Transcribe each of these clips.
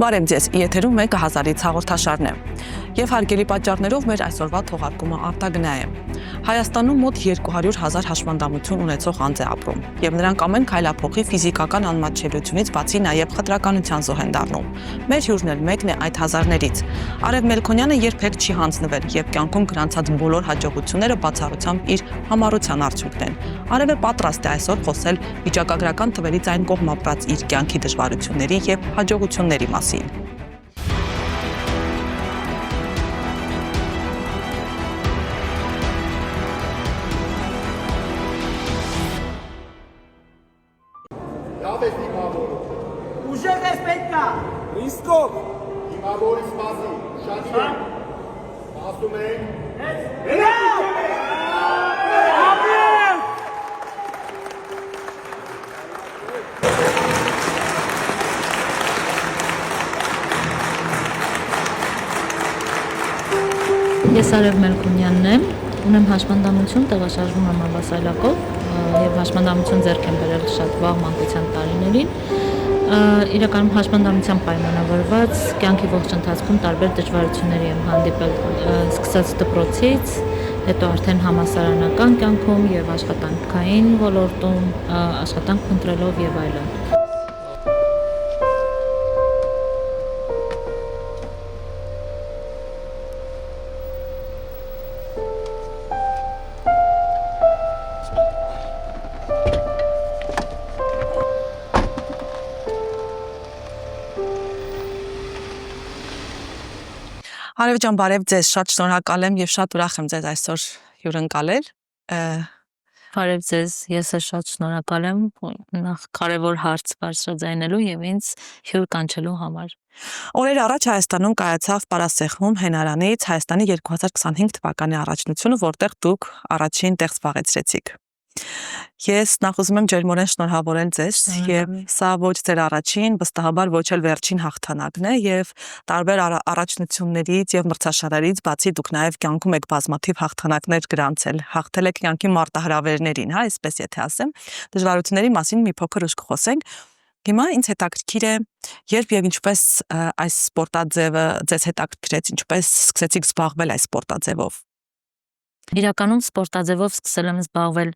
Բարև ձեզ, եթերում մեկը հազարից հաղորդաշարն է։ Եվ հարգելի պատճառներով մեր այսօրվա թողարկումը արտագնա է։ Հայաստանում մոտ 200,000 հաշմանդամություն ունեցող անձ է ապրում, եւ նրանք ամեն քայլափոխի ֆիզիկական անմատչելիությունից բացի նաեւ խտրականության զոհ են դառնում։ Մեր հյուրն էլ մեկն է այդ հազարներից։ Արև Մելքոնյանը երբեք չի հանձնվել եւ կյանքում գրանցած բոլոր հաջողությունները բացառությամբ իր համառության արդյունքն են։ Արևը պատրաստ է այսօր խոսել վիճակագրական թվերից այն կողմ ապրած իր կյանքի դժվարությունների եւ հաջողությունների մասին։ Լավ ես դիմավորում։ Ուժեղ ես պետքա։ Իսկով։ Դիմավորի սպասի, շատ իրեն։ Ասում ենք։ Ես Արև Մելքոնյանն եմ, ունեմ հաշմանդամություն, տեղաշարժվում եմ Ավասայլակով եւ հաշմանդամություն ձեռք եմ բերել շատ վաղ մանկության տարիներին։ Իրականում հաշմանդամության պայմանավորված կյանքի ողջ ընթացքում տարբեր դժվարությունների եմ հանդիպել, սկսած դպրոցից, հետո արդեն համալսարանական կյանքում եւ աշխատանքային ոլորտում, աշխատանք փնտրելով եւ այլն։ Արև ջան, բարև ձեզ, շատ շնորհակալ եմ եւ շատ ուրախ եմ ձեզ այսօր հյուրընկալել։ Բարև ձեզ, ես շատ շնորհակալ եմ նախ կարևոր հարց բարձրաձայնելու եւ ինձ հյուր կանչելու համար։ Օրեր առաջ Հայաստանում կայացավ Պարասեղմում հենարանից Հայաստանի 2025 թվականի առաջնությունը, որտեղ դուք առաջին տեղ զբաղեցրեցիք։ Ես նախ ուզում եմ ջերմորեն շնորհավորել ձեզ եւ սա ոչ ձեր առաջին, վստահաբար ոչ էլ վերջին հաղթանակն է եւ տարբեր առաջնություններից եւ մրցաշարերից բացի դուք նաեւ կյանքում եք բազմաթիվ հաղթանակներ գրանցել, հաղթել եք կյանքի մարտահրավերներին, հա, այսպես եթե ասեմ, դժվարությունների մասին մի փոքր ուշ կխոսենք։ Հիմա ինձ հետաքրքիր է, երբ եւ ինչպես այս սպորտաձևը ձեզ հետաքրքրեց, ինչպես սկսեցիք զբաղվել այս սպորտաձևով։ Իրականում սպորտաձևով սկսել եմ զբաղվել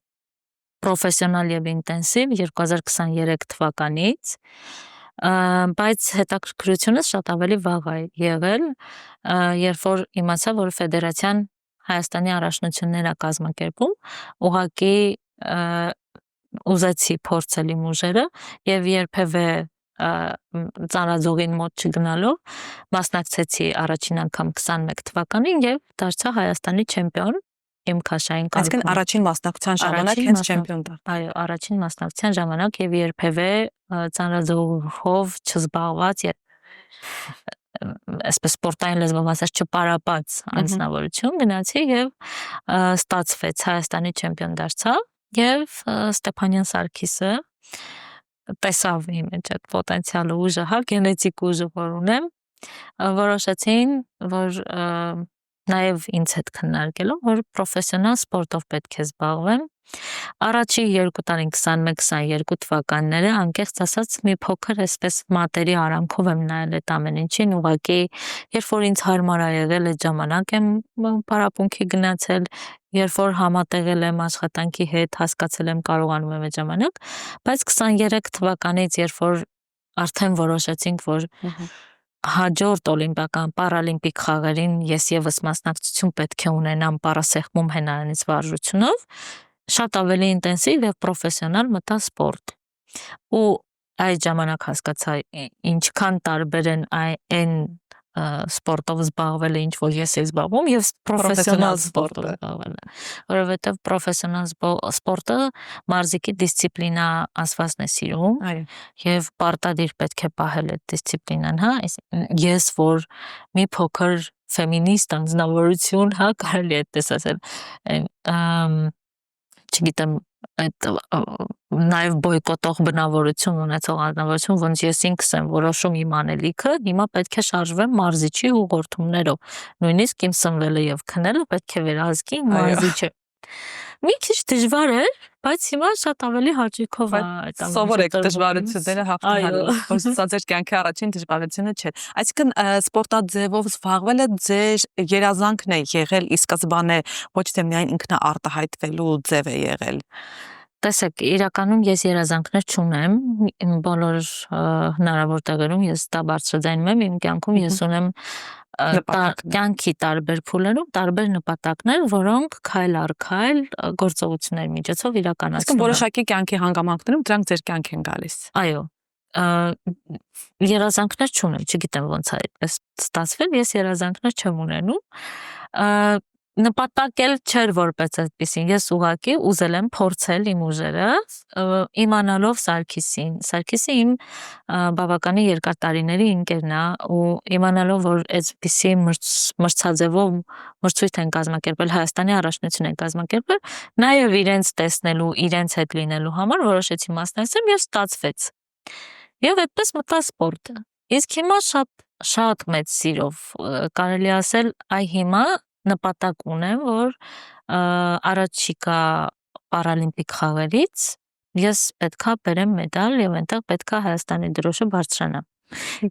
պրոֆեսիոնալ եւ ինտենսիվ 2023 թվականից, բայց հետաքրքրությունս շատ ավելի վաղ է եղել, երբ որ իմացա, որ ֆեդերացիան Հայաստանի առաջնություններ է կազմակերպում, ուղղակի ուզեցի փորձել իմ ուժերը եւ երբևէ ծանրաձողին մոտ չգնալով մասնակցեցի առաջին անգամ 21 թվականին եւ դարձա Հայաստանի չեմպիոն իմ քաշային կարգում։ Այսինքն առաջին մասնակցության ժամանակ հենց չեմպիոն դարձա։ Այո, առաջին մասնակցության ժամանակ եւ երբևէ ծանրաձողով չզբաղված այսպես սպորտային լեզվով ասած չպարապած անձնավորություն գնացի եւ ստացվեց Հայաստանի չեմպիոն դարձա եւ Ստեփանյան Սարգիսը տեսավ իմ մեջ այդ պոտենցիալը ուժը, հա, գենետիկ ուժը, որ ունեմ, որոշեցին, որ նաև ինձ հետ քննարկելով, որ պրոֆեսիոնալ սպորտով պետք է զբաղվեմ։ Առաջի 2 տարին 21-22 թվականները անկեղծ ասած մի փոքր այսպես մատերի արանքով եմ նայել այդ ամեն ինչին, ուղղակի երբ որ ինձ հարմար ա եղել այդ ժամանակ եմ պարապմունքի գնացել, երբ որ համատեղել եմ աշխատանքի հետ, հասկացել եմ կարողանում եմ այդ ժամանակ, բայց 23 թվականից երբ որ արդեն որոշեցինք, որ հաջորդ օլիմպիական պարալիմպիկ խաղերին ես եւս մասնակցություն պետք է ունենամ Պարասեղմում հենարանից վարժությունով, շատ ավելի ինտենսիվ եւ պրոֆեսիոնալ մտա սպորտ։ Ու այդ ժամանակ հասկացա ինչքան տարբեր են այն սպորտով զբաղվելը, ինչ որ ես եմ զբաղվում, եւ պրոֆեսիոնալ սպորտով զբաղվելը, որովհետեւ պրոֆեսիոնալ սպորտը մարզիկի դիսցիպլինա ասվածն է սիրում, եւ պարտադիր պետք է պահել այդ դիսցիպլինան, հա, ես որ մի փոքր ֆեմինիստ անձնավորություն, հա, կարելի է այդպես ասել, չգիտեմ, այդ նաև բոյկոտող բնավորություն ունեցող անձնավորություն, ոնց ես ինքս եմ որոշում իմ անելիքը, հիմա պետք է շարժվեմ մարզիչի ուղղորդումներով, նույնիսկ իմ սնվելը եւ քնելը պետք է վերահսկի մարզիչը։ Մի քիչ դժվար էր, բայց հիմա շատ ավելի հաճույքով է այդ ամենը։ Սովոր եք դժվարությունները հաղթահարել, որ սա ձեր կյանքի առաջին դժվարությունը չէր։ Այսինքն սպորտաձևով զբաղվելը ձեր երազանքն է եղել ի սկզբանե, ոչ թե միայն ինքնաարտահայտվելու ձև է եղել։ Տեսեք, իրականում ես երազանքներ չունեմ, իմ բոլոր հնարավոր տեղերում ես դա բարձրաձայնում եմ, իմ կյանքում ես ունեմ կյանքի տարբեր փուլերում տարբեր նպատակներ, որոնք քայլ առ քայլ գործողությունների միջոցով իրականացնում Իսկ որոշակի կյանքի հանգամանքներում դրանք ձեր կյանք են գալիս։ Այո, երազանքներ չունեմ, չգիտեմ ոնց է այդպես ստացվել, ես երազանքներ չեմ ունենում, նպատակել չէր որպես այդպեսին, ես ուղղակի ուզել եմ փորձել իմ ուժերը, իմանալով Սարգիսը իմ բավականի երկար տարիների ընկերն է ու իմանալով, որ այդպիսի մրցաձևով մրցույթ են կազմակերպել, Հայաստանի առաջնություն են կազմակերպել, նաև իրենց տեսնելու, իրենց հետ լինելու համար որոշեցի մասնակցել եւ ստացվեց։ Եվ այդպես մտա սպորտը։ Իսկ հիմա շատ մեծ սիրով կարելի ասել, այ հիմա նպատակ ունեմ, որ առաջիկա պարալիմպիկ խաղերից ես պետքա բերեմ մեդալ եւ այնտեղ պետքա Հայաստանի դրոշը բարձրանա։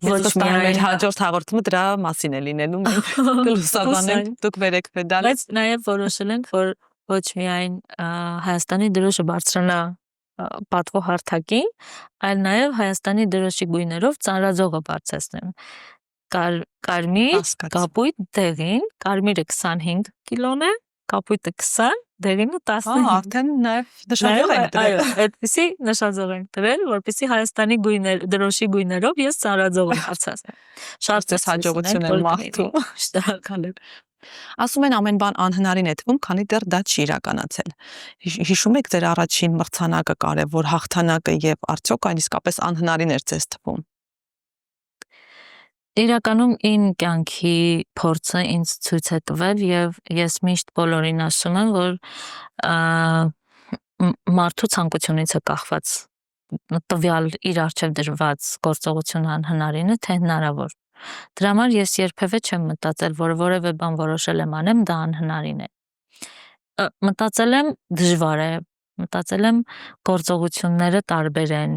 Ոչ միայն հաջորդ հաղորդումը դրա մասին է լինելու, մենք կլուսաբանենք, դուք բերեք մեդալ։ Բայց նաեւ որոշել ենք, որ ոչ միայն Հայաստանի դրոշը բարձրանա պատվո հարթակին, այլ նաեւ Հայաստանի դրոշի գույներով ծանրաձողը բարձրացնեմ։ Կարմիր, կապույտ, դեղին, կարմիրը 25 կիլոն է, կապույտը 20, դեղինը 15։ Արդեն նաև նշաձող ենք դրել։ Այո, այդպեսի նշաձող ենք դրել, որպեսզի Հայաստանի դրոշի գույներով ես ծանրաձողը բարձրացնեմ։ Շատ ձեզ հաջողություն եմ մաղթում։ Շնորհակալ եմ։ Ասում են ամեն բան անհնարին է թվում, քանի դեռ դա չի իրականացել։ Հիշում եք ձեր առաջին մրցանակը, կարևոր հաղթանակը եւ արդյոք այն իսկապես անհնարին էր ձեզ թվում։ Իրականում իմ կյանքի փորձը ինձ ցույց է տվել եւ ես միշտ բոլորին ասում եմ, որ մարդու ցանկությունից է կախված տվյալ իր առջև դրված գործողություն անհնարին է, թե հնարավոր։ Դրա համար ես երբևէ չեմ մտածել, որ որևէ բան որոշել եմ անեմ, դա անհնարին է։ Մտածել եմ դժվար է, մտածել եմ գործողությունները տարբեր են,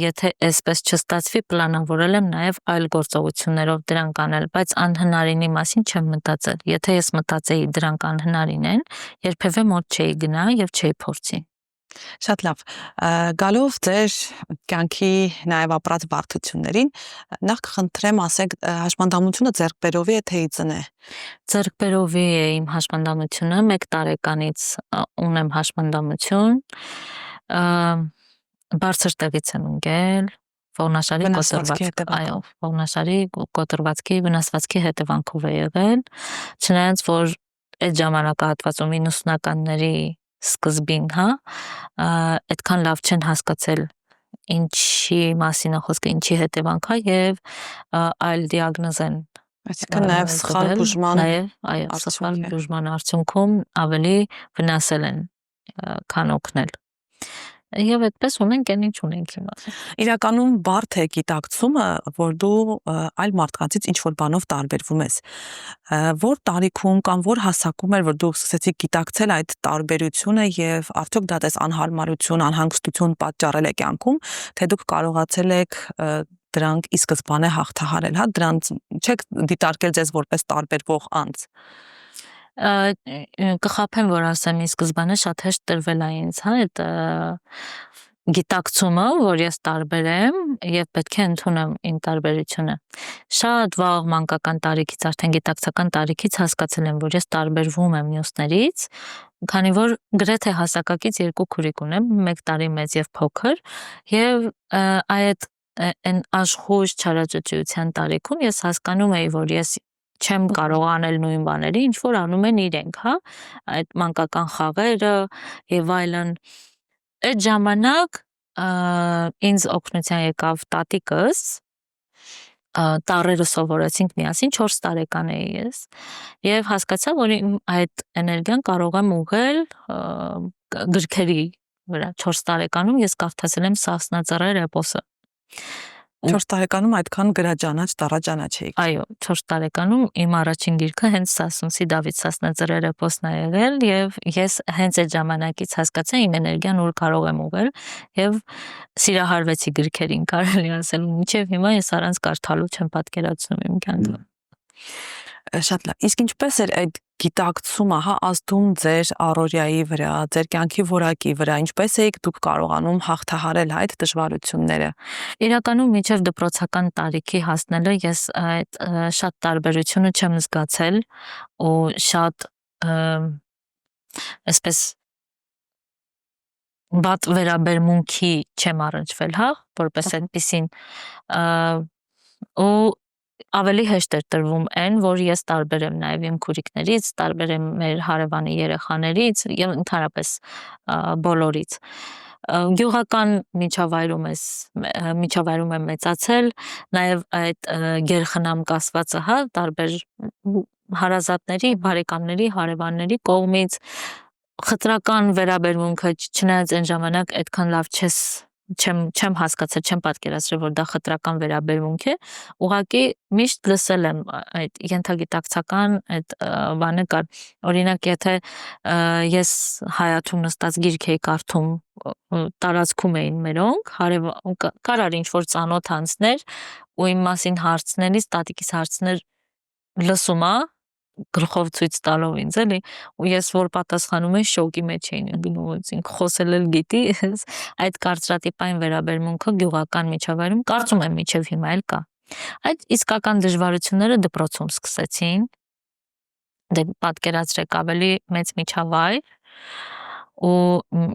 եթե այսպես չստացվի, պլանավորել եմ նաև այլ գործողություններով դրանք անել, բայց անհնարինի մասին չեմ մտածել։ Եթե ես մտածեի դրանք անհնարին են, երբևէ մոտ չէի գնա եւ չէի փորձի։ Շատ լավ։ Գալով ձեր կյանքի նաև ապրած բարդություններին, նախ կխնդրեմ ասեք հաշմանդամությունը ձեռքբերովի է թե իծն է։ Ձեռքբերովի է իմ հաշմանդամությունը, 1 տարեկանից ունեմ հաշմանդամություն, բարձր տեղից եմ ընկել, ողնաշարի կոտրվածքի վնասվածքի հետևանքով է եղել, չնայած որ այդ ժամանակահատվածում 90-ականների սկզբին, այդքան լավ չեն հասկացել ինչի մասին է խոսքը, ինչի հետևանք է եւ այլ դիագնոզ են։ Այսինքն նաև սխալ բուժման, այո, սխալ բուժման արդյունքում ավելի վնասել են, քան օգնել։ Եվ այդպես ունենք այն ինչ ունենք հիմա։ Իրականում բարդ է գիտակցումը, որ դու այլ մարդկանցից ինչ-որ բանով տարբերվում ես։ Որ տարիքում կամ որ հասակում էր, որ դու սկսեցիք գիտակցել այդ տարբերությունը եւ արդյոք դա դες անհարմարություն, անհանգստություն պատճառել է կյանքում, թե դուք կարողացել եք դրանք ի սկզբանե հաղթահարել, դրանց չեք դիտարկել ձեզ որպես տարբերվող անձ։ Կխափեմ, որ ասեմ, ի սկզբանե շատ հեշտ տրվել է ինձ, այդ գիտակցումը, որ ես տարբեր եմ եւ պետք է ընդունեմ իմ տարբերությունը։ Շատ վաղ մանկական տարիքից, արդեն գիտակցական տարիքից հասկացել եմ, որ ես տարբերվում եմ մյուսներից, քանի որ գրեթե հասակակից 2 քուրիկ ունեմ, 1 տարի մեծ եւ փոքր, եւ այդ այն աշխույժ չարաճճիության տարիքում ես հասկանում էի, որ ես չեմ կարող անել նույն բաների, ինչ որ անում են իրենք, այդ մանկական խաղերը եւ այլն։ Այդ ժամանակ ինձ օգնության եկավ տատիկս, տառերը սովորեցինք միասին, 4 տարեկան էի ես, եւ հասկացա, որ այդ էներգիան կարող եմ ուղղել գրքերի վրա։ 4 տարեկանում ես կարդացել եմ Սասնածռեր էպոսը։ 4 տարեկանում այդքան գրաճանաչ, տառաճանաչ էիք։ Այո, 4 տարեկանում իմ առաջին գիրքը հենց Սասունցի Դավիթ Սասնաձրերը պոստն է եղել եւ ես հենց այդ ժամանակից հասկացա իմ էներգիան ուր կարող եմ ուղղել եւ սիրահարվեցի գրքերին, կարելի ասել, ու մինչեւ հիմա ես առանց կարդալու չեմ պատկերացնում իմ կյանքը։ Շատ լավ։ Իսկ ինչպես էր այդ գիտակցումը, ազդում ձեր առօրյայի վրա, ձեր կյանքի որակի վրա, ինչպես էիք դուք կարողանում հաղթահարել այդ դժվարությունները։ Իրականում մինչև դպրոցական տարիքի հասնելը ես այդ շատ տարբերությունը չեմ զգացել ու շատ այսպես բաց վերաբերմունքի չեմ առնչվել, հա, որպես այդպեսին ու ավելի հեշտ էր տրվում այն, որ ես տարբեր եմ նաև իմ քուրիկներից, տարբեր եմ մեր հարևանի երեխաներից եւ ընդհանրապես բոլորից։ Գյուղական միջավայրում եմ մեծացել, նաև այդ գերխնամ կասվածը, հա, տարբեր հարազատների, բարեկամների, հարևանների կողմից խտրական վերաբերմունքը, չնայած այն ժամանակ այդքան լավ չեմ հասկացել, չեմ պատկերացրել, որ դա խտրական վերաբերմունք է, ուղղակի միշտ լսել եմ այդ ենթագիտակցական այդ բանը կար, օրինակ եթե ես հայաթում նստած գիրք էի կարդում, տարածքում էին մերոնք, կարար ինչ-որ ծանոթ անձներ ու իմ մասին հարցնելիս, տատիկիս հարցներ լսում ա, գլխով ցույց տալով ինձ էլի, ու ես որ պատասխանում եմ շոկի մեջ էին գնում, ինք խոսել էլ գիտի, այդ կարծրատիպային վերաբերմունքը գյուղական միջավայրում կարծում եմ մինչև հիմա էլ կա։ Այդ իսկական դժվարությունները դպրոցում սկսեցին, դե պատկերացրեք ավելի մեծ միջավայր ու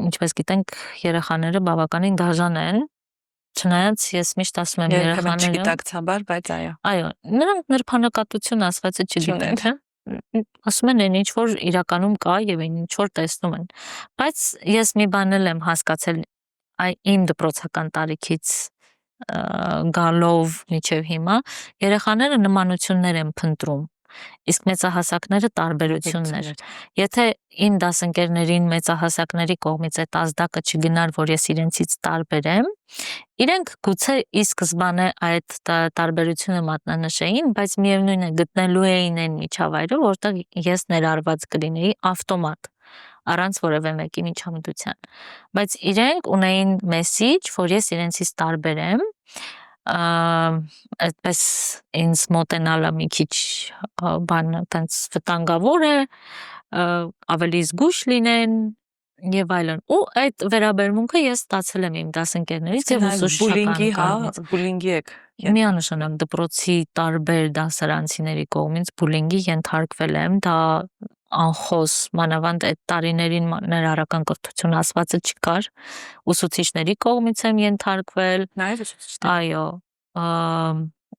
ինչպես գիտենք երեխաները բավականին դաժան են, չնայած ես միշտ ասում եմ երեխաները չգիտակցաբար, բայց այո։ Այո, նրանք նրբանակատություն ասվածը չգիտեն, հա։ Ասում են այն ինչ որ իրականում կա եւ այն ինչ որ տեսնում են, բայց ես մի բան եմ հասկացել իմ դպրոցական տարիքից գալով մինչև հիմա, երեխաները նմանություններ են փնտրում, իսկ մեծահասակները տարբերություններ։ Եթե իմ դասընկերներին մեծահասակների կողմից այդ ազդակը չգնար, որ ես իրենցից տարբեր եմ, իրենք գուցե ի սկզբանե այդ տարբերությունը մատնանշեին, բայց միևնույն է գտնելու էին այն միջավայրը, որտեղ ես ներառված կլինեի ավտոմատ, առանց որևէ մեկի միջամտության։ Բայց իրենք ունեին մեսիջ, որ ես իրենցից տարբեր եմ, այդպես ինձ մոտենալը մի քիչ բանը տենց վտանգավոր է, ավելի զգույշ լինեն եւ այլն։ Ու այդ վերաբերմունքը ես ստացել եմ իմ դասընկերներից եւ ուսուցչական կողմից։ Բուլինգի եք։ Միանշանակ դպրոցի տարբեր դասարանցիների կողմից բուլինգի ենթարկվել եմ, դա անխոս, մանավանդ այդ տարիներին ներառական կրթություն ասվածը չկար, ուսուցիչների կողմից եմ ենթարկվել։ Նաև ուսուցիչներ։ Այո,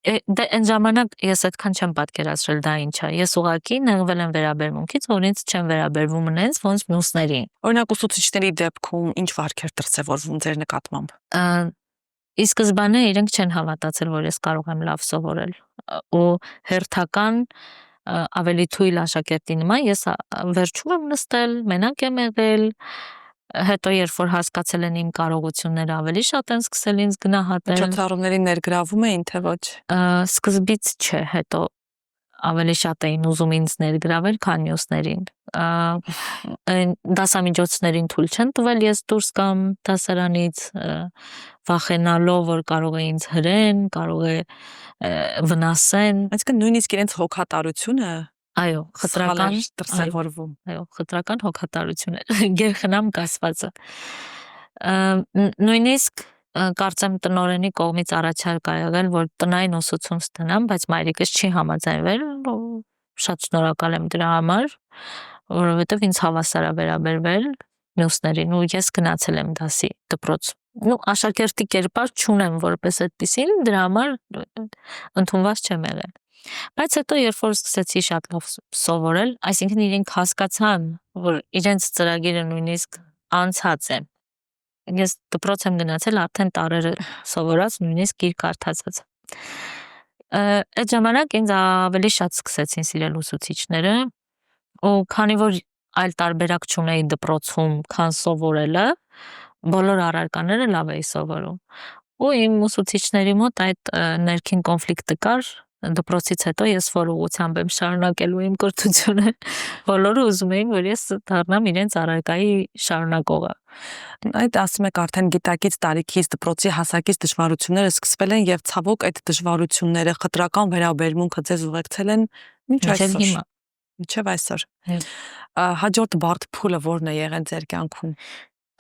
դե այն ժամանակ ես այդքան չեմ պատկերացրել դա ինչ է։ Ես ուղղակի նեղվել եմ վերաբերմունքից, որ ինձ չեմ վերաբերվում նենց ոնց մյուսներին։ Օրինակ ուսուցիչների դեպքում ինչ վարքեր դրսևորվում ձեր նկատմամբ։ Ի սկզբանե իրենք չեն հավատացել, որ ես կարող եմ լավ սովորել ու հերթական ավելի թույլ աշակերտի նման ես վերջում եմ նստել, մենակ եմ եղել, հետո երբ որ հասկացել են իմ կարողությունները ավելի շատ են սկսել ինձ գնահատել։ Միջոցառումներին ներգրավում էին, թե ոչ։ Սկզբից չէ, հետո ավելի շատ էին ուզում ինձ ներգրավել, քան մյուսներին։ Դասամիջոցներին թույլ չեն տվել ես դուրս կամ դասարանից, վախենալով, որ կարող է ինձ հրեն, կարող է վնասեն։ Այսինքն նույնիսկ իրենց հոգատարությունը Այո, խտրական դրսևորվում։ Այո, խտրական հոգատարություն է, գերխնամ կասվածը։ Նույնիսկ կարծեմ տնօրենի կողմից առաջարկ ա եղել, որ տնային ուսուցում ստանամ, բայց մայրիկս չի համաձայնվել, շատ շնորհակալ եմ դրա համար, որովհետև ինձ հավասար ա վերաբերվել մյուսներին ու ես գնացել եմ դասի դպրոց։ Աշակերտի կերպար չունեմ որպես այդպեսին, դրա համար ընդունված չեմ եղել։ Բայց հետո երբ որ սկսեցի շատ լավ սովորել, այսինքն իրենք հասկացան, որ իրենց ծրագիրը նույնիսկ անցած է։ Ես դպրոց եմ գնացել արդեն տարերը սովորած, նույնիսկ գիրք կարդացած։ Այդ ժամանակ ինձ ավելի շատ սկսեցին սիրել ուսուցիչները, ու քանի որ այլ տարբերակ չունեի դպրոցում, քան սովորելը, բոլոր առարկաները լավ էի սովորում։ ու իմ ուսուցիչների մոտ այդ ներքին կոնֆլիկտը կար դպրոցից հետո ես որ ուղղությամբ եմ շարունակելու իմ կրթությունը բոլորը ուզում էին որ ես դառնամ իրենց առարկայի շարունակողը Այդ ասում եք արդեն գիտակից տարիքից դպրոցի հասակից դժվարությունները սկսվել են եւ ցավոք այդ դժվարությունները խտրական վերաբերմունքը ձեզ ուղեկցել են մինչ այսօր։ հիմա Մինչև այսօր։ Հենց։ Հաջորդ բարդ փուլը ո՞րն է եղել ձեր կյանքում։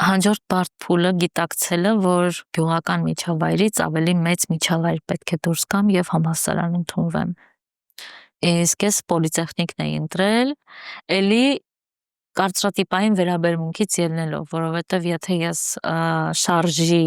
հաջորդ բարդ փուլը գիտակցելը որ գյուղական միջավայրից ավելի մեծ միջավայր պետք է դուրս գամ եւ համալսարան ընդունվեմ իսկ ես պոլիտեխնիկն էի ընտրել էլի կարծրատիպային վերաբերմունքից ելնելով, որովհետև եթե ես շարժի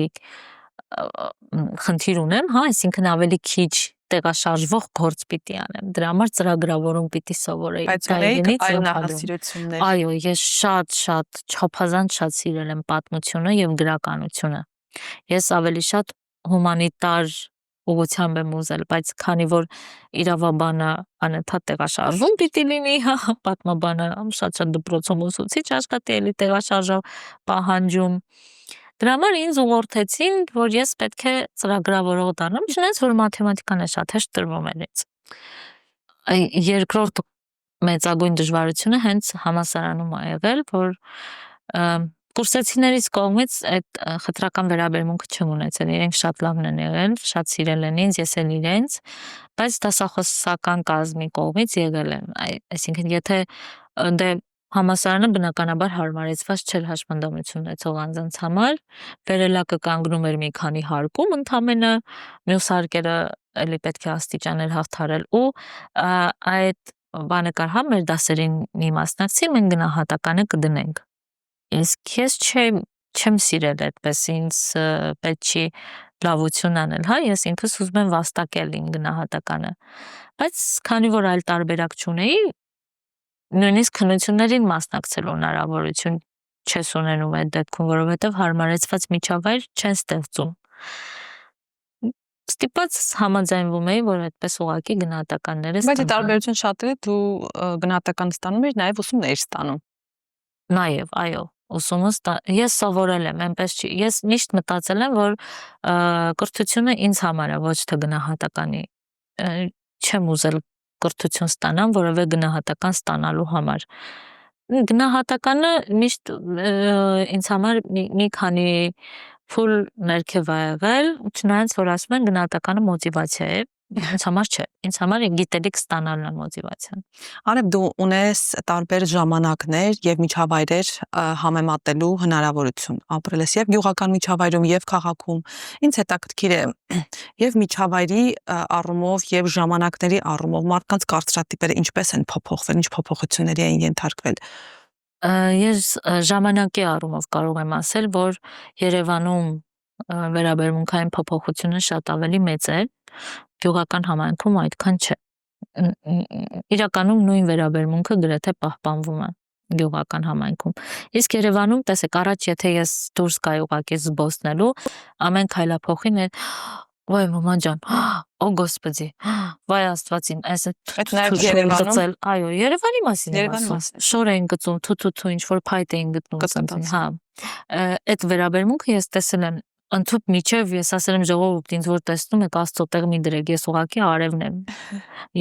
խնդիր ունեմ, հա, այսինքն ավելի քիչ տեղաշարժվող գործ պիտի անեմ։ Դրա համար ծրագրավորում պիտի սովորեի։ Բայց ունեիք այլ նախասիրություններ։ Այո, ես շատ չափազանց շատ սիրել եմ պատմությունը եւ գրականությունը։ Ես ավելի շատ հումանիտար ուղղությամբ եմ ուզել, բայց քանի որ իրավաբանը անընդհատ տեղաշարժում պիտի լինի, հա, պատմաբանը շատ դպրոցում ուսուցիչ աշխատի, էլի տեղաշարժը պահանջում։ Դրա համար ինձ ուղղորդեցին, որ ես պետք է ծրագրավորող դառնամ, չնայած որ մաթեմատիկան է շատ հեշտ տրվում էր ինձ։ Երկրորդ մեծագույն դժվարությունը հենց համալսարանում ա եղել, որ կուրսեցիներից կողմից այդ խտրական վերաբերմունքը չեմ ունեցել, իրենք շատ լավն են եղել, շատ սիրել են ինձ, ես էլ իրենց, բայց դասախոսական կազմի կողմից եղել են, այսինքն եթե դե համալսարանը բնականաբար հարմարեցված չէր հաշմանդամություն ունեցող անձանց համար, վերելակը կանգնում էր մի քանի հարկում ընդամենը, մյուս հարկերը էլի պետք է աստիճաներ հաղթարել ու այդ բանը կար հա մեր դասերին մի մասնակցի մենք գնահատականը կդնենք իսկ ես չեմ սիրել այդպես ինձ պետք չի լավություն անել հա ես ինքս ուզում եմ վաստակել իմ գնահատականը բայց քանի որ այլ տարբերակ չունեի նույնիսկ քննություններին մասնակցելու հնարավորություն չես ունենում այդ դեպքում որովհետև հարմարեցված միջավայր չեն ստեղծում ստիպած համաձայնվում էի, որ այդպես ուղակի գնահատականները Բայց այդ տարբերություն շատ է, դու գնահատական ստանում ես, նաև ուսումն ես ստանում։ Նաև, այո, ուսումը ես սովորել եմ, այնպես չի։ Ես միշտ մտածել եմ, որ կրթությունը ինձ համար է, ոչ թե գնահատականի։ Չեմ ուզել կրթություն ստանամ, որովհետև գնահատական ստանալու համար։ Գնահատականը միշտ ինձ համար մի քանի փուլ ներքև ա եղել, չնայած որ ասում են գնահատականը մոտիվացիա է, ինձ համար չէ, ինձ համար գիտելիք ստանալն է մոտիվացիան։ Արև դու ունես տարբեր ժամանակներ եւ միջավայրեր համեմատելու հնարավորություն, ապրել ես եւ գյուղական միջավայրում եւ քաղաքում։ Ինձ հետաքրքիր է եւ միջավայրի առումով եւ ժամանակների առումով մարդկանց կարծրատիպերը ինչպես են փոփոխվել, ինչ փոփոխությունների են ենթարկվել։ Ես ժամանակի առումով կարող եմ ասել, որ Երևանում վերաբերմունքային փոփոխությունը շատ ավելի մեծ է, գյուղական համայնքում այդքան չէ։ Իրականում նույն վերաբերմունքը գրեթե պահպանվում է գյուղական համայնքում։ Իսկ Երևանում տեսեք, առաջ եթե ես դուրս գայի ուղղակի զբոսնելու, ամեն քայլափոխին է Ոյ մամա ջան, օ գոսպեդի, վայ աստվածին, այս Այդ նաև Երևանում, այո, Երևանի մասին եմ Երևանի ասում։ մասին։ Շոր էին գծում, թու, ինչ որ փայտ էին գտնում, something, հա։ Այդ վերաբերմունքը ես տեսել եմ ընդհանուր միջև ես ասել եմ ժողովուրդ ինձ որ տեսնում եք աստծո տեղ մի դրեք ես ուղակի արևն եմ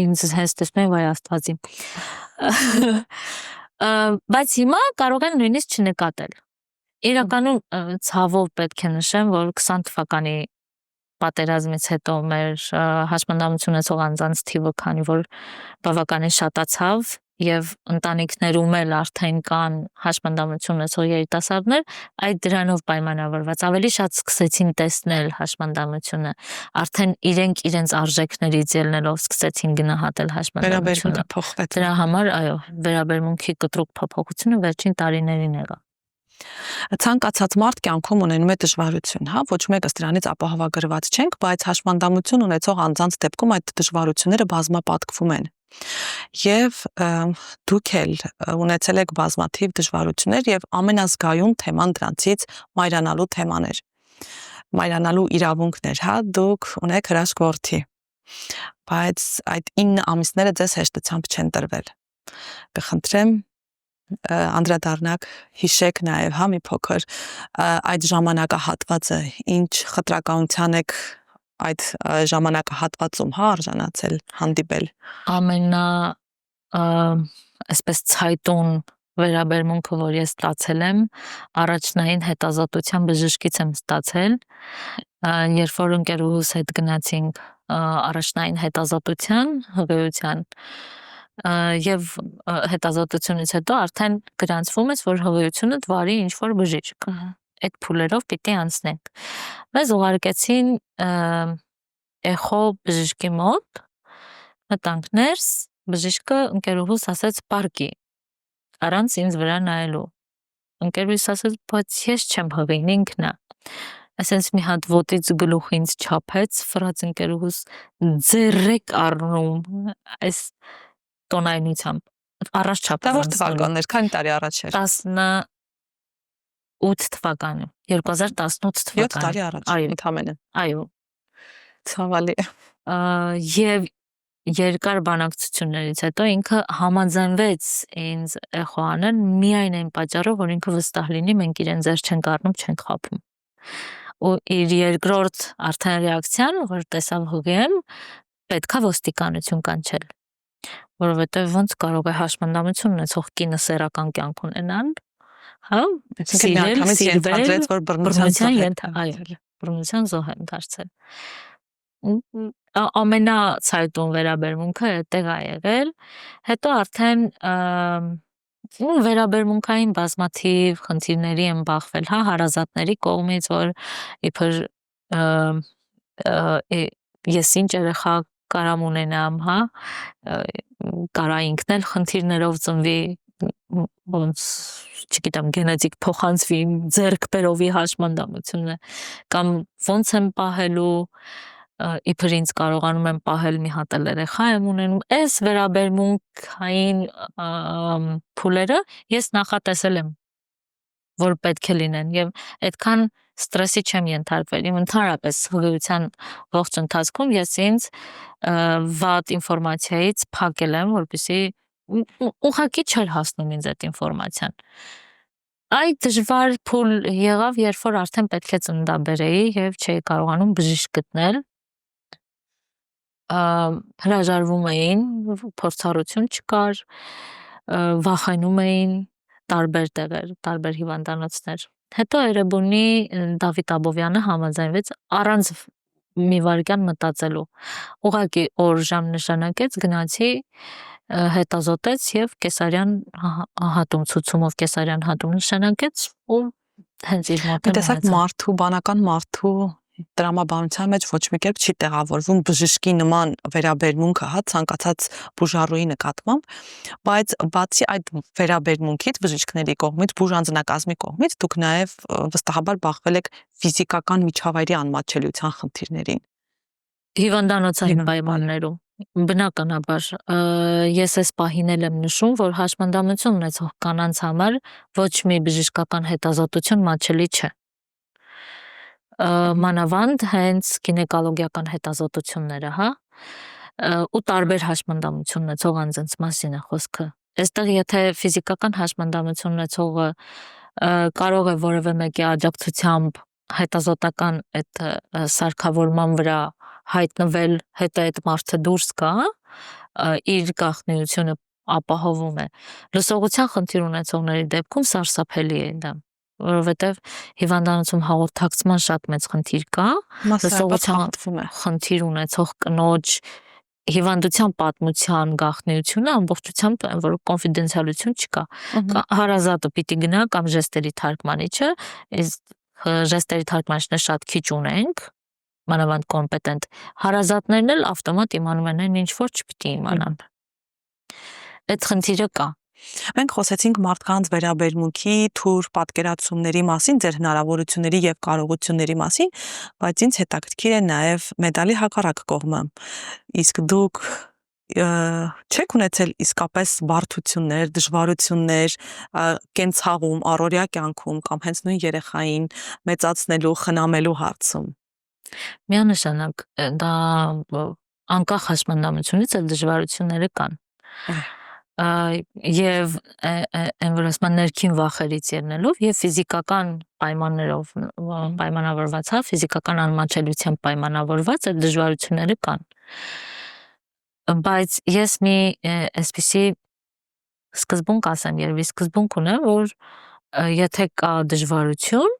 ինձ հենց տեսնում եմ վայ աստվածին բայց հիմա կարող են նույնիսկ չնկատել իրականում ցավով պետք է նշեմ որ 20 թվականի պատերազմից հետո մեր հաշմանդամություն ունեցող անձանց թիվը քանի որ բավականին շատացավ եւ ընտանիքներում էլ արդեն կան հաշմանդամություն ունեցող երիտասարդներ, այդ դրանով պայմանավորված ավելի շատ սկսեցին տեսնել հաշմանդամությունը, արդեն իրենց արժեքներից ելնելով սկսեցին գնահատել հաշմանդամությունը։ Փոխվեց։ Դրա համար, այո, վերաբերմունքի կտրուկ փոփոխությունը վերջին տարիներին եղավ։ Ցանկացած մարդ կյանքում ունենում է դժվարություն, հա, ոչ մեկս դրանից ապահովագրված չենք, բայց հաշմանդամություն ունեցող անձանց դեպքում այդ դժվարությունները բազմապատկվում են։ Եվ դուք էլ ունեցել եք բազմաթիվ դժվարություններ եւ ամենազգայուն թեման դրանցից մայրանալու թեման էր։ Մայրանալու իրավունքներ, հա, դուք ունեք հրաշք որդի։ Բայց այդ 9 ամիսները ձեզ հեշտությամբ չեն տրվել։ Կխնդրեմ անդրադառնաք, հիշեք նաև, հա, մի փոքր այդ ժամանակահատվածը, ինչ խտրականության եք այդ ժամանակահատվածում, հա, արժանացել, հանդիպել։ Ամենա այսպես ցայտուն վերաբերմունքը, որ ես ստացել եմ, առաջնային հետազոտության բժշկից եմ ստացել, երբ որ ընկերուհուս հետ գնացինք առաջնային հետազոտության, հղիության, եւ հետազոտությունից հետո արդեն գրանցվում է, որ հղիությունը դվարի ինչ որ բժիշկ։ Այդ փուլերով պիտի անցնենք։ Մեզ ուղարկեցին էխո բժշկի մոտ, մտանք ներս, բժիշկը ընկերուհուս ասեց պարկի, առանց ինձ վրա նայելու։ Ընկերուհուս ասեց, բայց ես չեմ հղին, ինքն է։ Այսպես մի հատ ոտից գլուխ ինձ չափեց, ֆրած ընկերուհուս ձեռեք առնում, այս տոնայնությամբ առաջ Դա որ չափած թվականներ, քանի տարի առաջ էր։ 18 թվականը, 2018 7 թվականը։ տարի առաջ, Այո, ընդամենը։ այո։ Ցավալի է։ Եվ երկար բանակցություններից հետո ինքը համաձայնվեց ինձ էխո անել միայն այն պատճառով, որ ինքը վստահ լինի, մենք իրեն ձեր չենք առնում, չենք խաբում։ Ու իր երկրորդ արդեն ռեակցիան, որ տեսավ հղի եմ, պետքա ոստիկանություն կանչել, որովհետև ոնց կարող է հաշմանդամություն ունեցող կինը սեռական կյանք ունենալ, հա, Միանգամից ենթադրեց, որ բռնության զոհ եմ դարձել։ Ամենացայտուն վերաբերմունքը այդտեղ է եղել, հետո արդեն վերաբերմունքային բազմաթիվ խնդիրների են բախվել, հա, հարազատների կողմից, որ իբր ես ինչ երեխա կարամ ունենամ, հա, կարա ինքն էլ խնդիրներով ծնվի, ոնց չգիտեմ, գենետիկ փոխանցվի, ձեռք բերովի հաշմանդամությունը, կամ ոնց եմ պահելու, իբր ինձ կարողանում եմ պահել մի հատ երեխա եմ ունենում, այս վերաբերմունքային փուլերը ես նախատեսել եմ, որ պետք է լինեն, եւ այդքան ստրեսի չեմ ենթարկվել, իմ ընդհանրապես հղիության ողջ ընթացքում ես ինձ վատ ինֆորմացիայից փակել եմ, որպեսզի ուղղակի չէր հասնում ինձ այդ ինֆորմացիան։ Այդ դժվար փուլ եղավ, երբ որ արդեն պետք է ծննդաբերեի եւ չէի կարողանում բժիշկ գտնել, հրաժարվում էին, փորձառություն չկար, վախենում էին տարբեր տեղեր, տարբեր հիվանդանոցներ։ Հետո Էրեբունի Դավիթ Աբովյանը համաձայնվեց առանց մի վայրկյան մտածելու։ Ուղղակի օր ժամ նշանակեց, գնացի, հետազոտեց եւ կեսարյան հատում ցուցումով կեսարյան հատում նշանակեց ու հենց իր մոտ Տեսակ մարդու, բանական մարդու տրամաբանության մեջ ոչ մի կերպ չի տեղավորվում բժշկի նման վերաբերմունքը, հա, ցանկացած բուժառուի նկատմամբ, բայց բացի այդ վերաբերմունքից բժիշկների կողմից, բուժանձնակազմի կողմից դուք նաև վստահաբար բախվել եք ֆիզիկական միջավայրի անմատչելիության խնդիրներին։ Հիվանդանոցային պայմաններում բնականաբար ես այս պահին եմ նշում, որ հաշմանդամություն ունեցող կանանց համար ոչ մի բժշկական հետազոտություն մատչելի չէ։ Մանավանդ հենց գինեկոլոգիական հետազոտությունները, հա, ու տարբեր հաշմանդամություն ունեցող անձանց մասին է խոսքը։ Այստեղ եթե ֆիզիկական հաշմանդամություն ունեցողը կարող է որևէ մեկի աջակցությամբ հետազոտական այդ սարքավորման վրա հայտնվել, հետո այդ մարդը դուրս գա, իր գաղտնիությունը ապահովում է։ Լսողության խնդիր ունեցողների դեպքում սարսափելի է դա, որովհետև հիվանդանոցում հաղորդակցման շատ մեծ խնդիր կա, լսողության խնդիր ունեցող կնոջ հիվանդության պատմության գաղտնիությունը ամբողջությամբ որ կոնֆիդենցիալություն չկա։ Հարազատը պիտի գնա կամ ժեստերի թարգմանիչը, ժեստերի թարգմանիչները շատ քիչ ունենք, մանավանդ կոմպետենտ, հարազատներն էլ ավտոմատ իմանում են ինչ որ չպիտի իմանան։ Այդ խնդիրը կա։ Մենք խոսեցինք մարդկանց վերաբերմունքի թույլ պատկերացումների մասին, ձեր հնարավորությունների եւ կարողությունների մասին, բայց ինձ հետաքրքիր է նաեւ մեդալի հակառակ կողմը։ Իսկ դուք չեք ունեցել իսկապես բարդություններ, դժվարություններ կենցաղում, առօրյա կյանքում կամ հենց նույն երեխային մեծացնելու, խնամելու հարցում։ Միանշանակ դա անկախ հաշմանդամությունից էլ դժվարությունները կան։ եւ այն որ ասում ներքին վախերից ելնելով եւ ֆիզիկական պայմաններով պայմանավորված, հա, ֆիզիկական անմաչելիությամբ պայմանավորված այդ դժվարությունները կան։ Բայց ես մի այսպիսի սկզբունք ասեմ, երևի սկզբունք ունեմ, որ եթե կա դժվարություն,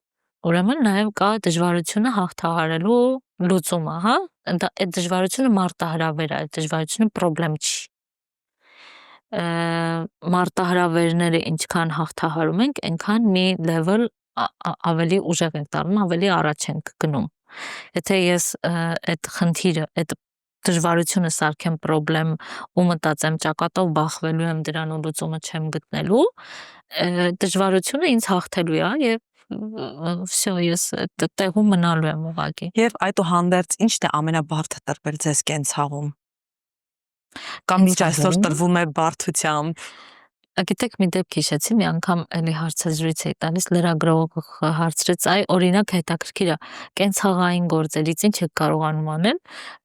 ուրեմն նաև կա դժվարությունը հաղթահարելու լուծումը, հա, այդ դժվարությունը մարտահրավեր է, այդ դժվարությունը խնդրեմ չի։ Մարտահրավերները ինչքան հաղթահարում ենք, այնքան մի level ավելի ուժեղ ենք դառնում, ավելի առաջ ենք գնում։ Եթե ես այդ խնդիրը, այդ դժվարությունը սարքեմ խնդրեմ ու մտածեմ ճակատով բախվելու եմ դրան ու լուծումը չեմ գտնելու, դժվարությունը ինձ հաղթելու է եւ всё, ես տեղում մնալու եմ ուղղակի։ Եվ այդուհանդերձ ի՞նչն է ամենաբարդը տրվել ձեզ կենցաղում։ Կամ ինչ այսօր տրվում է բարդությամբ։ Գիտեք, մի դեպք հիշեցի, մի անգամ էլի հարցազրույց էի տալիս, լրագրողը հարցրեց, այ օրինակ հետաքրքիր է, կենցաղային գործերից ինչ եք կարողանում անել,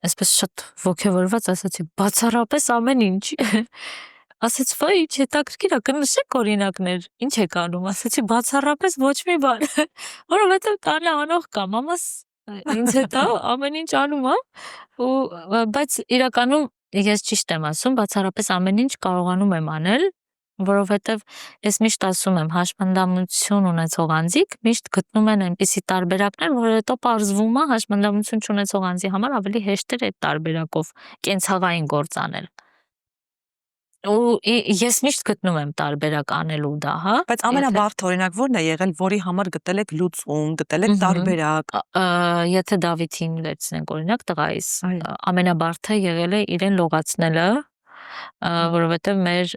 այսպես շատ ոգևորված ասացի, բացառապես ամեն ինչ։ Ասաց, «Վայ, ինչ հետաքրքիր է, կնշեք օրինակներ, ինչ եք անում», ասացի, բացառապես ոչ մի բան, որովհետև տանը անող կա, մամաս ինձ հետ է ամեն ինչ անում է, բայց իրականում ես ճիշտ եմ ասում, բացառապես ամեն ինչ կարողանում եմ անել, որովհետև ես միշտ ասում եմ, հաշմանդամություն ունեցող անձիկ միշտ գտնում են այնպիսի տարբերակներ, որ հետո պարզվում է հաշմանդամություն չունեցող անձի համար ավելի հեշտ է այդ տարբերակով կենցաղային գործ անել։ Ու ես միշտ գտնում եմ տարբերակ անելու դա, հա։ Բայց ամենաբարդ օրինակ ո՞րն է եղել, որի համար գտել եք լուծում, գտել եք տարբերակ։ Եթե Դավիթին վերցնենք օրինակ տղայիս, ամենաբարդը եղել է իրեն լողացնելը, որովհետև մեր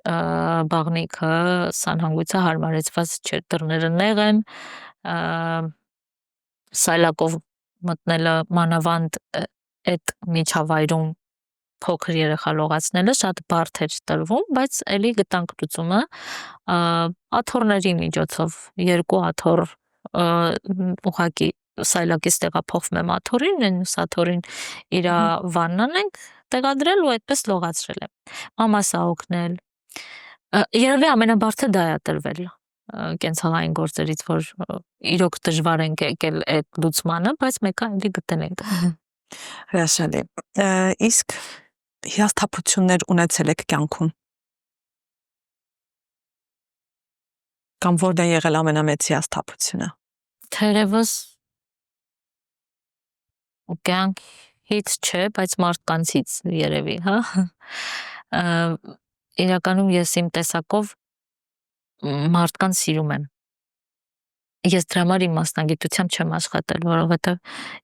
բաղնիքը սանհանգույցը հարմարեցված չէր, դռները նեղ են, սայլակով մտնելը մանավանդ այդ միջավայրում փոքր երեխա լողացնելը շատ բարդ էր տրվում, բայց էլի գտանք լուծումը աթոռների միջոցով, 2 աթոռ ուղղակի սայլակից տեղափոխվում եմ աթոռին, այն աթոռին իր վաննան ենք տեղադրել ու այդպես լողացրել եմ։ Մամաս ա օգնել։ Երևի ամենաբարդը դա է տրվել կենցաղային գործերից, որ իրոք դժվար ենք եկել այդ լուծմանը, բայց մեկը էլի գտել ենք։ Հրաշալի։ Իսկ հիասթափություններ ունեցել եք կյանքում։ Կամ որն է եղել ամենամեծ հիասթափությունը։ Թերևս կյանքից չէ, բայց մարդկանցից երևի, հա։ Իրականում ես իմ տեսակով մարդկանց սիրում եմ։ Ես դրա համար իմ մասնագիտությամբ չեմ աշխատել, որովհետև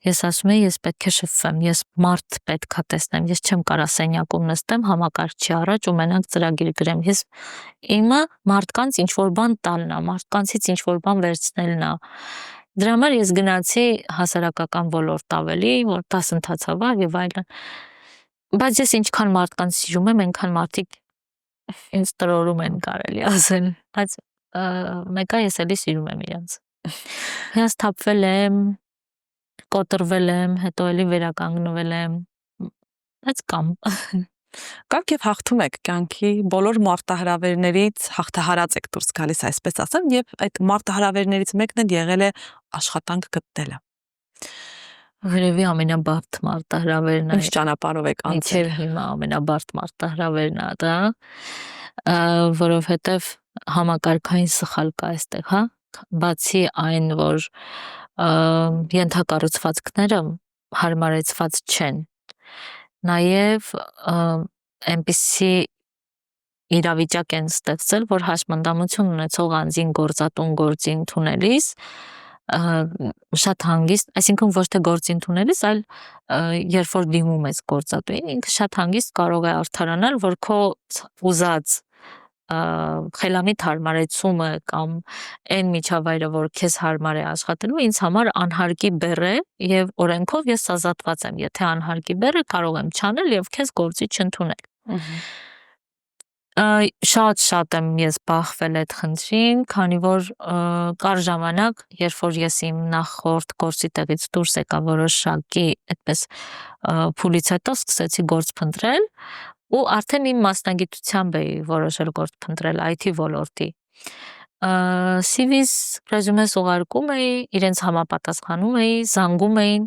ես ասում եմ, ես պետք է շփվեմ, ես մարդ պետք է տեսնեմ, ես չեմ կարող սենյակում նստեմ համակարգչի առաջ ու մենակ ծրագիր գրեմ։ Ես իմը մարդկանց ինչ որ բան տալն է, մարդկանցից ինչ որ բան վերցնելն է։ Դրա համար ես գնացի հասարակական ոլորտ ավելի, որ դասընթացավար եւ այլն։ Բայց ես ինչքան մարդկանց սիրում եմ, այնքան մարդիկ ինձ տրորում են, կարելի ասել, բայց մեկը ես էլի սիրում եմ իրենց։ Հիասթափվել եմ, կոտրվել եմ, հետո էլի վերականգնվել եմ, բայց կամ։ Կաք եւ հաղթում եք կյանքի բոլոր մարտահրավերներից հաղթահարած եք դուրս գալիս, այսպես ասեմ, եւ այդ մարտահրավերներից մեկն էլ եղել է աշխատանք գտնելը։ Երևի ամենաբարդ մարտահրավերն է։ Ինչ ճանապարհով եք անցել։ Ինչեւ հիմա ամենաբարդ մարտահրավերն է դա, որովհետեւ համակարգային սխալ կա այստեղ, հա։ Բացի այն, որ ենթակառուցվածքները հարմարեցված չեն, նաև այնպիսի իրավիճակ են ստեղծել, որ հաշմանդամություն ունեցող անձին գործատուն գործի ընդունելիս շատ հանգիստ, այսինքն ոչ թե գործի ընդունելիս, այլ երբ որ դիմում ես գործատուին, ինքը շատ հանգիստ կարող է արդարանալ, որ քո ուզած խելամիտ հարմարեցումը կամ այն միջավայրը, որ քեզ հարմար է աշխատելու, ինձ համար անհարկի բեռ է եւ օրենքով ես ազատված եմ, եթե անհարկի բեռը կարող եմ չանել եւ քեզ գործի չընդունել։ Շատ եմ ես բախվել այդ խնդրին, քանի որ կար ժամանակ, երբ որ ես իմ նախորդ գործի տեղից դուրս եկա որոշակի այդպես փուլից հետո սկսեցի գործ փնտրել ու արդեն իմ մասնագիտությամբ էի որոշել գործ փնտրել IT ոլորտի։ CV-ս ռեզյումես ուղարկում էի, իրենց համապատասխանում էի, զանգում էին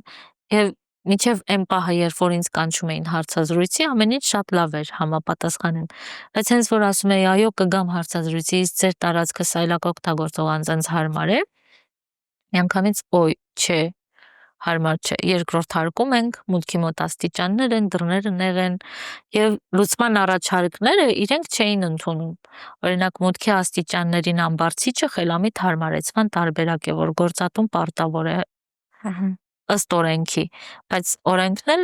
եւ մինչև այն պահը, երբ որ ինձ կանչում էին հարցազրույցի, ամեն ինչ շատ լավ էր համապատասխանեն։ Բայց հենց որ ասում էի, այո, կգամ հարցազրույցի, ձեր տարածքը սայլակ օգտագործող անձանց հարմար է, միանգամից օй, չէ, հարմար չէ։ Երկրորդ հարկում ենք, մուտքի մոտ աստիճաններ են, դռները նեղ են եւ լուծման առաջարկները իրենք չէին ընդունում։ Օրինակ մուտքի աստիճաններին ամբարձիչը խելամիտ հարմարեցման տարբերակ է, որ գործատուն պարտավոր է ըստ օրենքի, բայց օրենքն էլ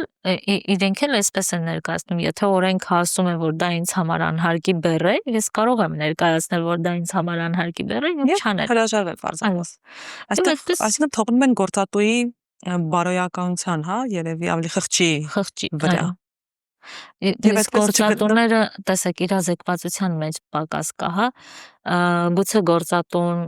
իրենք էլ այսպես են ներկայացնում, եթե օրենքը ասում է, որ դա ինձ համար անհարկի բեռ է, ես կարող եմ ներկայացնել, որ դա ինձ համար անհարկի բեռ է եւ չանել։ Հրաժարվել պարզապես։ Այսինքն թողնում են գործատուի բարոյականության, հա, երևի ավելի խղճի վրա։ Իսկ գործատուները, տեսեք, իր ազեկվածության մեջ պակաս կա, հա, գուցե գործատուն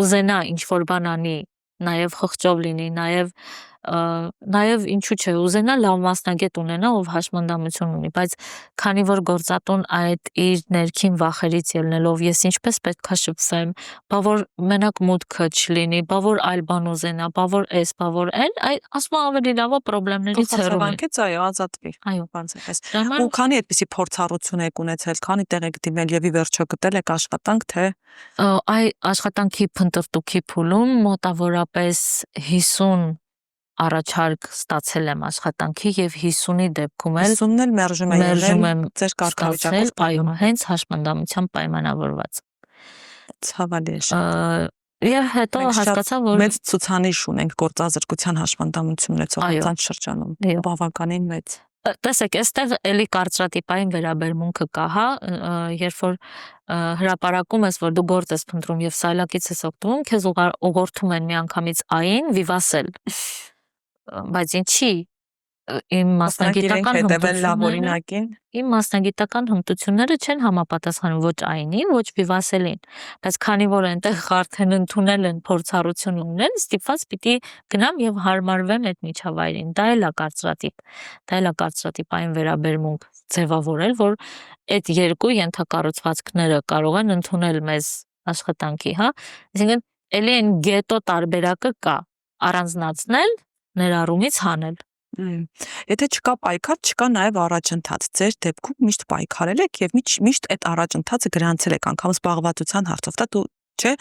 ուզենա ինչ որ բան անի, նաև խղճով լինի, նաև ինչու՞ չէ, ուզենա լավ մասնագետ ունենա, ով հաշմանդամություն ունի, բայց քանի որ գործատուն այդ իր ներքին վախերից ելնելով ես ինչպես պետքա շփվեմ, բա որ մենակ մուտքը չլինի, բա որ այլ բան ուզենա, բա որ էս, բա որ այն, ասում ավելի լավ է խնդիրներից հեռու լինի։ Այո, ազատվի։ Այո, բանց էս։ Ու քանի այդպիսի փորձառություն եք ունեցել, քանի տեղ եք դիմել եւ ի վերջո գտել եք աշխատանք, թե աշխատանքի փնտրտուքի փուլում մոտավորապես 50 առաջարկ ստացել եմ աշխատանքի եւ 50-ի դեպքում էլ 50-ն էլ մերժում եմ ձեր կարգավիճակով, այո, հենց հաշմանդամությամբ պայմանավորված։ Ցավալի է։ Եվ հետո հասկացա, որ մեծ ցուցանիշ ունենք գործազրկության հաշմանդամություն ունեցող անձանց շրջանում, բավականին մեծ։ Տեսեք, այստեղ էլի կարծրատիպային վերաբերմունքը կա, հա, երբ որ հրապարակում ես, որ դու գործ ես փնտրում եւ սայլակից ես օգտվում, քեզ ուղղորդում են միանգամից այն վիվասել։ Բայց ինչի իմ մասնագիտական հմտությունները չեն համապատասխանում ոչ այնին, ոչ վիվասելին, բայց քանի որ այնտեղ արդեն ընդունել են փորձառություն ունեն, ստիպված պիտի գնամ եւ հարմարվեմ այդ միջավայրին։ Դա էլ է կարծրատիպային վերաբերմունք ձևավորել, որ այդ երկու ենթակառուցվածքները կարող են ընդունել մեզ աշխատանքի, հա, այսինքն էլի այն գետո տարբերակը կա, առանձնացնել, ներառումից հանել։ Եթե չկա պայքար, չկա նաև առաջընթաց։ Ձեր դեպքում միշտ պայքարել եք եւ միշտ այդ առաջընթացը գրանցել եք, անգամ զբաղվածության հարցով։ Դա դու, չէ,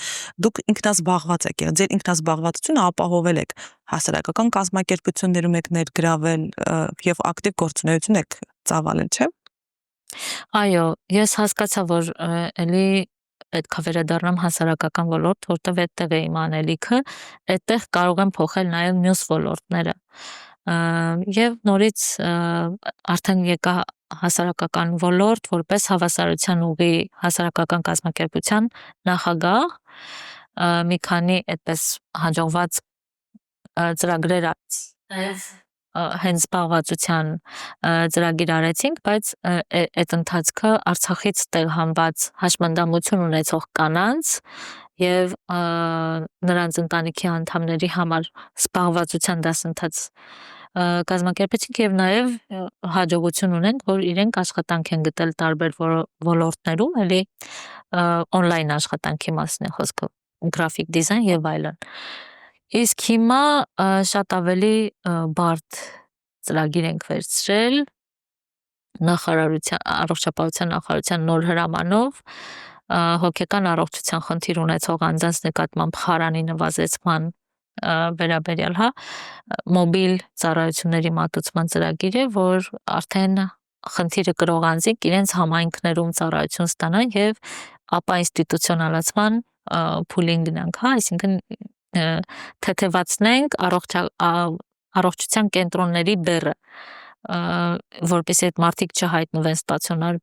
դուք ինքնազբաղված եք եղել, ձեր ինքնազբաղվածությունը ապահովել եք, հասարակական կազմակերպություններում եք ներգրավել եւ ակտիվ գործունեություն եք ծավալել, չէ։ Այո, ես հասկացա, որ էլի պետք է վերադառնամ հասարակական ոլորտ, որտեղ այդտեղ է իմ անելիքը, այդտեղ կարող եմ փոխել նաև մյուս ոլորտները։ Եվ նորից արդեն եկա հասարակական ոլորտ, որպես հավասարության ուղի հասարակական կազմակերպության նախագահ, մի քանի այդպես հաջողված ծրագրեր հենց զբաղվածության ծրագիր արեցինք, բայց այդ ընթացքը Արցախից տեղհանված հաշմանդամություն ունեցող կանանց եւ նրանց ընտանիքի անդամների համար զբաղվածության դասընթաց կազմակերպեցինք եւ նաեւ հաջողություն ունենք, որ իրենք աշխատանք են գտել տարբեր ոլորտներում, էլի on-line աշխատանքի մասն է խոսքը, գրաֆիկ դիզայն եւ այլն։ Իսկ հիմա շատ ավելի բարդ ծրագիր ենք վերցրել առողջապահության նախարարության նոր հրամանով հոգեկան առողջության խնդիր ունեցող անձանց նկատմամբ խարանի նվազեցման վերաբերյալ, հա, մոբիլ ծառայությունների մատուցման ծրագիր է, որ արդեն խնդիրը կրող անձինք իրենց համայնքներում ծառայություն ստանան եւ ապա ինստիտուցիոնալացման փուլին գնանք, հա, այսինքն թեթևացնենք առողջության կենտրոնների բեռը, որպեսզի այդ մարդիկ չհայտնվեն ստացիոնար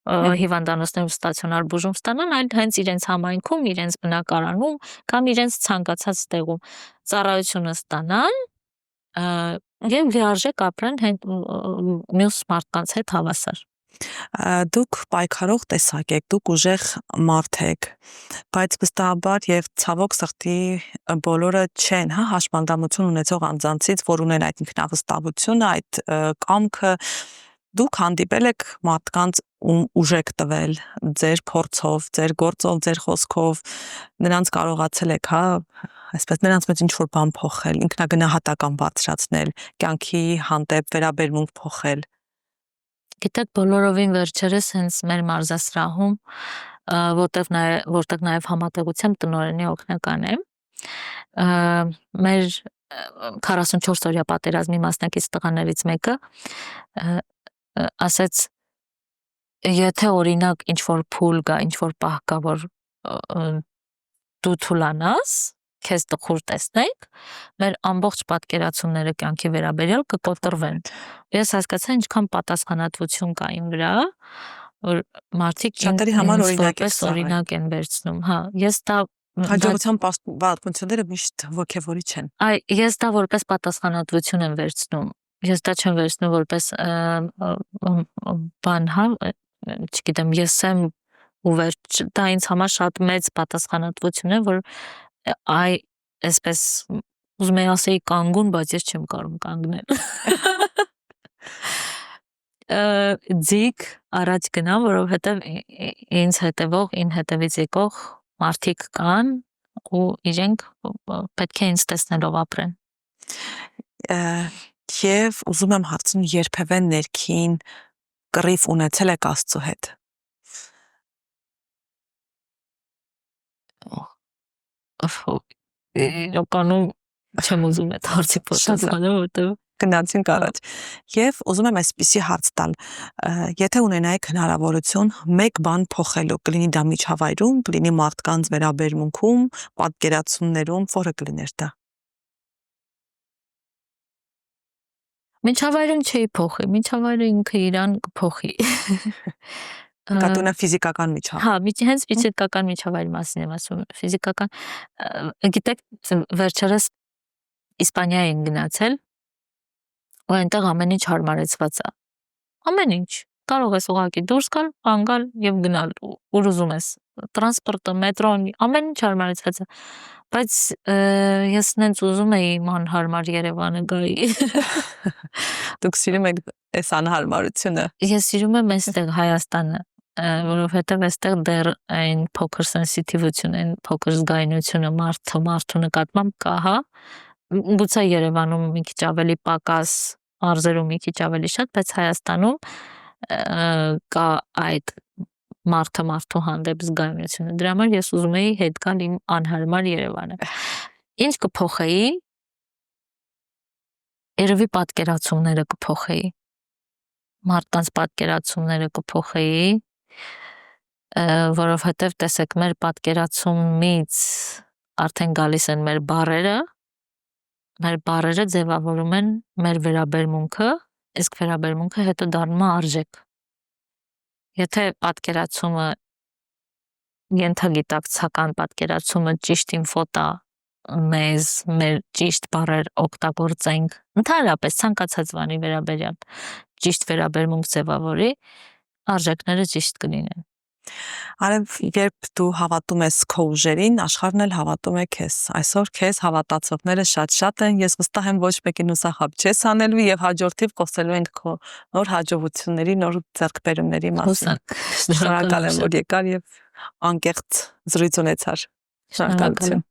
հիվանդանոցներում ստացիոնար բուժում ստանան, այլ հենց իրենց համայնքում, իրենց բնակարանում կամ իրենց ցանկացած տեղում ծառայությունը ստանան եւ լիարժեք ապրեն մյուս մարդկանց հետ հավասար։ Դուք պայքարող տեսակ եք, դուք ուժեղ մարդ եք, բայց վստահաբար եւ ցավոք սրտի բոլորը չեն, հա, հաշմանդամություն ունեցող անձանցից, որ ունեն այդ ինքնավստահությունը, այդ կամքը Դուք հանդիպել եք մարդկանց ուժ եք տվել ձեր փորձով, ձեր գործով, ձեր խոսքով, նրանց կարողացել եք, հա, այսպես նրանց մեջ ինչ-որ բան փոխել, ինքնագնահատական բարձրացնել, կյանքի հանդեպ վերաբերմունք փոխել։ Գիտեք, բոլորովին վերջերս հենց մեր մարզասրահում, որտեղ նաև համատեղությամբ տնօրենի օգնական եմ, մեր 44-օրյա պատերազմի մասնակից տղաներից մեկը ասեց, եթե օրինակ ինչ-որ փուլ կա, ինչ-որ պահ կա, որ դու թուլանաս, քեզ տխուր տեսնենք, մեր ամբողջ պատկերացումները կյանքի վերաբերյալ կկոտրվեն։ Ես հասկացա ինչքան պատասխանատվություն կա իմ վրա, որ մարդիկ Շատերի համար օրինակ են վերցնում, հա, ես դա հաջողության պատմությունները միշտ ոգևորիչ են։ Ես դա որպես պատասխանատվություն եմ վերցնում։ Ես դա չեմ վերցնում որպես բան, հա, չգիտեմ, ես եմ ու վերջ, դա ինձ համար շատ մեծ պատասխանատվություն է, որ այսպես ուզում եմ ասեի կանգուն, բայց ես չեմ կարող կանգնել։ Ձիգ առաջ գնամ, որովհետև ինձ հետևող, ին հետևից եկող մարդիկ կան ու իրենք պետք է ինձ տեսնելով ապրեն։ Եվ ուզում եմ հարցնել, երբևէ ներքին կռիվ ունեցել եք Աստծո հետ։ Իրականում չեմ ուզում այդ հարցի պատասխանը, որտեղ գնացինք առաջ։ Եվ ուզում եմ այսպիսի հարց տալ. եթե ունենայիք հնարավորություն մեկ բան փոխելու, կլինի դա միջավայրում, կլինի մարդկանց վերաբերմունքում, պատկերացումներում, որը կլիներ դա։ Միջավայրում չի փոխի, միջավայրը ինքը իրան կփոխի։ Կատունը ֆիզիկական միջավայր։ Հա, հենց ֆիզիկական միջավայրի մասին եմ ասում, ֆիզիկական, գիտեք, վերջերս Իսպանիա են գնացել, ու այնտեղ ամեն ինչ հարմարեցված է։ Ամեն ինչ։ Կարող ես ուղղակի դուրս գալ, կանգալ եւ գնալ, ուր ուզում ես։ Տրանսպորտը, մետրոն, ամեն ինչ հարմարեցված է։ Բայց ես նենց ուզում էի անհարմար Երևանը գայի։ Դուք սիրում եք այս անհարմարությունը։ Ես սիրում եմ այստեղ Հայաստանը, որովհետև այստեղ դեռ այն փոքր սենսիտիվությունը, այն փոքր զգայունությունը մարդու նկատմամբ կա, հա։ Գուցե Երևանում մի քիչ ավելի պակաս, մարզերում մի քիչ ավելի շատ, բայց Հայաստանում կա այդ մարդու հանդեպ զգայունությունը։ Դրա համար ես ուզում էի հետ գալ իմ անհարմար Երևանը։ Ինչ կփոխեի, երևի պատկերացումները կփոխեի, մարդկանց պատկերացումները կփոխեի, որովհետև տեսեք, մեր պատկերացումից արդեն գալիս են մեր բառերը ձևավորում են մեր վերաբերմունքը, իսկ վերաբերմունքը հետո դառնում է արժեք։ Եթե պատկերացումը ենթագիտակցական պատկերացումը ճիշտ ինֆո տա մեզ, մեր ճիշտ բառեր օգտագործենք, ընդհանրապես ցանկացած բանի վերաբերյալ ճիշտ վերաբերմունք ձևավորի, արժեքները ճիշտ կլինեն։ Արև, երբ դու հավատում ես քո ուժերին, աշխարհն էլ հավատում է քեզ։ Այսօր քեզ հավատացողները շատ են, ես վստահ եմ ոչ մեկին հուսախաբ չես անելու եւ հաջորդիվ խոսելու ենք քո նոր հաջողությունների, նոր ձեռքբերումների մասին։ Շնորհակալ եմ, որ եկար եւ անկեղծ զրույց ունեցար։ Շնորհակալություն։